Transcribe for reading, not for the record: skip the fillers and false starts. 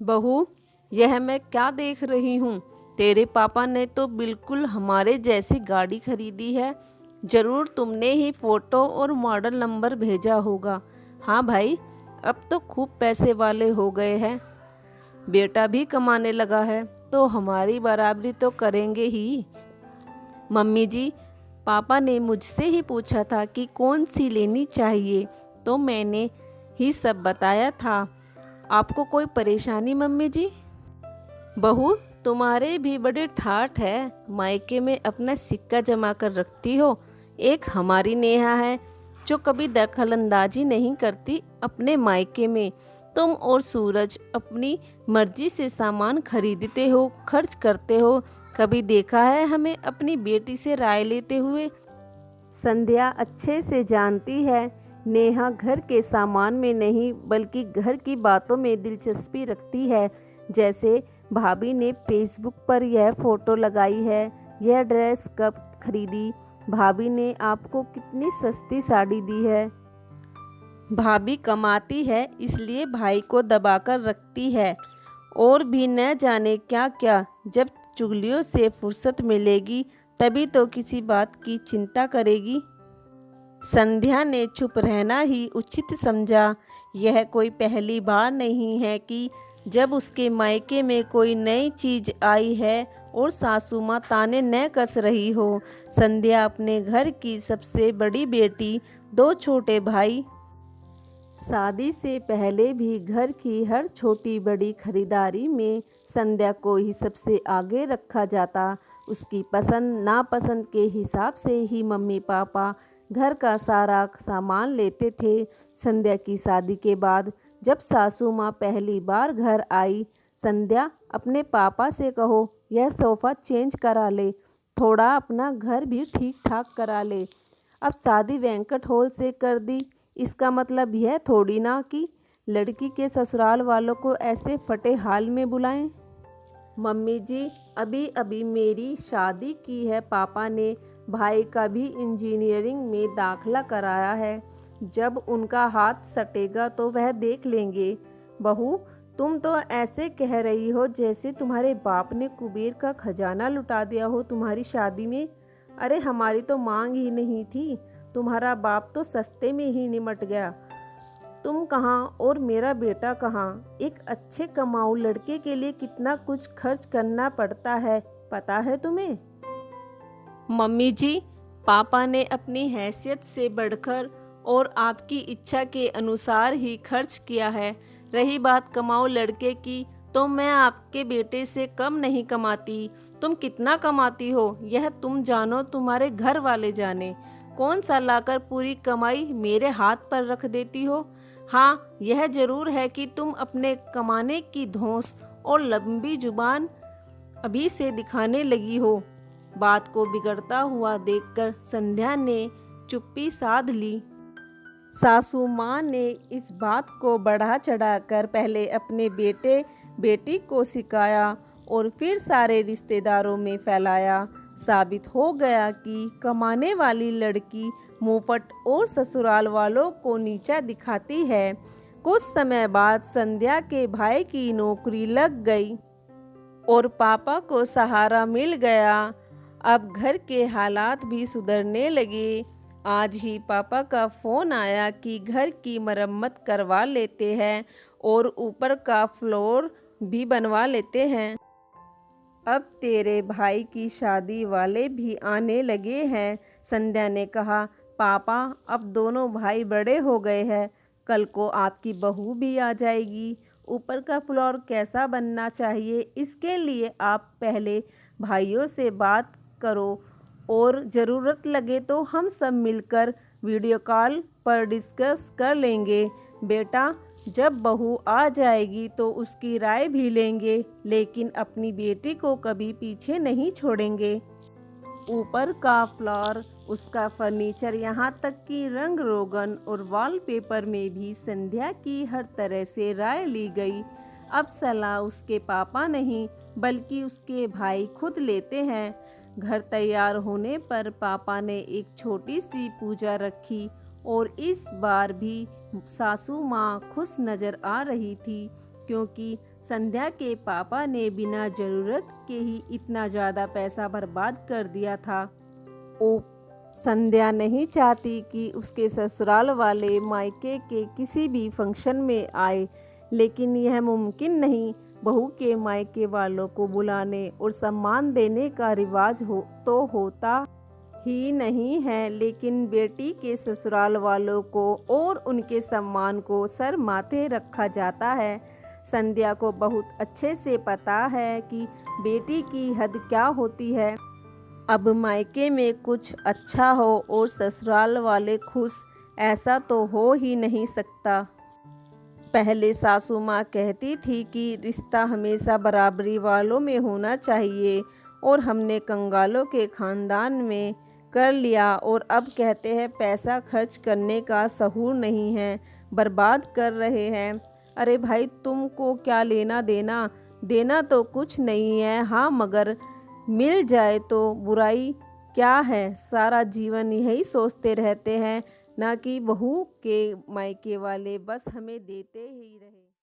बहू, यह मैं क्या देख रही हूँ? तेरे पापा ने तो बिल्कुल हमारे जैसी गाड़ी खरीदी है। जरूर तुमने ही फोटो और मॉडल नंबर भेजा होगा। हाँ भाई, अब तो खूब पैसे वाले हो गए हैं। बेटा भी कमाने लगा है तो हमारी बराबरी तो करेंगे ही। मम्मी जी, पापा ने मुझसे ही पूछा था कि कौन सी लेनी चाहिए, तो मैंने ही सब बताया था। आपको कोई परेशानी मम्मी जी? बहू, तुम्हारे भी बड़े ठाठ है, मायके में अपना सिक्का जमा कर रखती हो। एक हमारी नेहा है जो कभी दखलंदाजी नहीं करती अपने मायके में। तुम और सूरज अपनी मर्जी से सामान खरीदते हो, खर्च करते हो। कभी देखा है हमें अपनी बेटी से राय लेते हुए? संध्या अच्छे से जानती है नेहा घर के सामान में नहीं बल्कि घर की बातों में दिलचस्पी रखती है। जैसे भाभी ने फेसबुक पर यह फोटो लगाई है, यह ड्रेस कब खरीदी, भाभी ने आपको कितनी सस्ती साड़ी दी है। भाभी कमाती है इसलिए भाई को दबाकर रखती है, और भी न जाने क्या क्या। जब चुगलियों से फुर्सत मिलेगी तभी तो किसी बात की चिंता करेगी। संध्या ने चुप रहना ही उचित समझा। यह कोई पहली बार नहीं है कि जब उसके मायके में कोई नई चीज आई है और सासू माँ ताने न कस रही हो। संध्या अपने घर की सबसे बड़ी बेटी, दो छोटे भाई। शादी से पहले भी घर की हर छोटी बड़ी खरीदारी में संध्या को ही सबसे आगे रखा जाता। उसकी पसंद नापसंद के हिसाब से ही मम्मी पापा घर का सारा सामान लेते थे। संध्या की शादी के बाद जब सासू माँ पहली बार घर आई, संध्या अपने पापा से कहो यह सोफ़ा चेंज करा ले, थोड़ा अपना घर भी ठीक ठाक करा ले। अब शादी वेंकट हॉल से कर दी, इसका मतलब यह थोड़ी ना कि लड़की के ससुराल वालों को ऐसे फटे हाल में बुलाएं। मम्मी जी, अभी अभी मेरी शादी की है, पापा ने भाई का भी इंजीनियरिंग में दाखला कराया है। जब उनका हाथ सटेगा तो वह देख लेंगे। बहू, तुम तो ऐसे कह रही हो जैसे तुम्हारे बाप ने कुबेर का खजाना लुटा दिया हो तुम्हारी शादी में। अरे हमारी तो मांग ही नहीं थी, तुम्हारा बाप तो सस्ते में ही निमट गया। तुम कहाँ और मेरा बेटा कहाँ? एक अच्छे कमाऊ लड़के के लिए कितना कुछ खर्च करना पड़ता है, पता है तुम्हें? मम्मी जी, पापा ने अपनी हैसियत से बढ़कर और आपकी इच्छा के अनुसार ही खर्च किया है। रही बात कमाऊ लड़के की, तो मैं आपके बेटे से कम नहीं कमाती। तुम कितना कमाती हो यह तुम जानो, तुम्हारे घर वाले जाने। कौन सा लाकर पूरी कमाई मेरे हाथ पर रख देती हो? हाँ, यह जरूर है कि तुम अपने कमाने की धौंस और लंबी जुबान अभी से दिखाने लगी हो। बात को बिगड़ता हुआ देखकर संध्या ने चुप्पी साध ली। सासू माँ ने इस बात को बढ़ा चढ़ाकर पहले अपने बेटे बेटी को सिखाया और फिर सारे रिश्तेदारों में फैलाया। साबित हो गया कि कमाने वाली लड़की मुंहफट और ससुराल वालों को नीचा दिखाती है। कुछ समय बाद संध्या के भाई की नौकरी लग गई और पापा को सहारा मिल गया। अब घर के हालात भी सुधरने लगे। आज ही पापा का फ़ोन आया कि घर की मरम्मत करवा लेते हैं और ऊपर का फ्लोर भी बनवा लेते हैं। अब तेरे भाई की शादी वाले भी आने लगे हैं। संध्या ने कहा, पापा अब दोनों भाई बड़े हो गए हैं, कल को आपकी बहू भी आ जाएगी। ऊपर का फ्लोर कैसा बनना चाहिए इसके लिए आप पहले भाइयों से बात करो, और ज़रूरत लगे तो हम सब मिलकर वीडियो कॉल पर डिस्कस कर लेंगे। बेटा, जब बहू आ जाएगी तो उसकी राय भी लेंगे, लेकिन अपनी बेटी को कभी पीछे नहीं छोड़ेंगे। ऊपर का फ्लोर, उसका फर्नीचर, यहाँ तक कि रंग रोगन और वॉलपेपर में भी संध्या की हर तरह से राय ली गई। अब सलाह उसके पापा नहीं बल्कि उसके भाई खुद लेते हैं। घर तैयार होने पर पापा ने एक छोटी सी पूजा रखी और इस बार भी सासू माँ खुश नजर आ रही थी, क्योंकि संध्या के पापा ने बिना ज़रूरत के ही इतना ज़्यादा पैसा बर्बाद कर दिया था। ओ संध्या नहीं चाहती कि उसके ससुराल वाले मायके के किसी भी फंक्शन में आए, लेकिन यह मुमकिन नहीं। बहू के मायके वालों को बुलाने और सम्मान देने का रिवाज होता ही नहीं है, लेकिन बेटी के ससुराल वालों को और उनके सम्मान को सर माथे रखा जाता है। संध्या को बहुत अच्छे से पता है कि बेटी की हद क्या होती है। अब मायके में कुछ अच्छा हो और ससुराल वाले खुश, ऐसा तो हो ही नहीं सकता। पहले सासू माँ कहती थी कि रिश्ता हमेशा बराबरी वालों में होना चाहिए, और हमने कंगालों के खानदान में कर लिया, और अब कहते हैं पैसा खर्च करने का सहूर नहीं है, बर्बाद कर रहे हैं। अरे भाई, तुमको क्या लेना देना, देना तो कुछ नहीं है। हाँ, मगर मिल जाए तो बुराई क्या है। सारा जीवन यही सोचते रहते हैं, ना कि बहू के मायके वाले बस हमें देते ही रहे।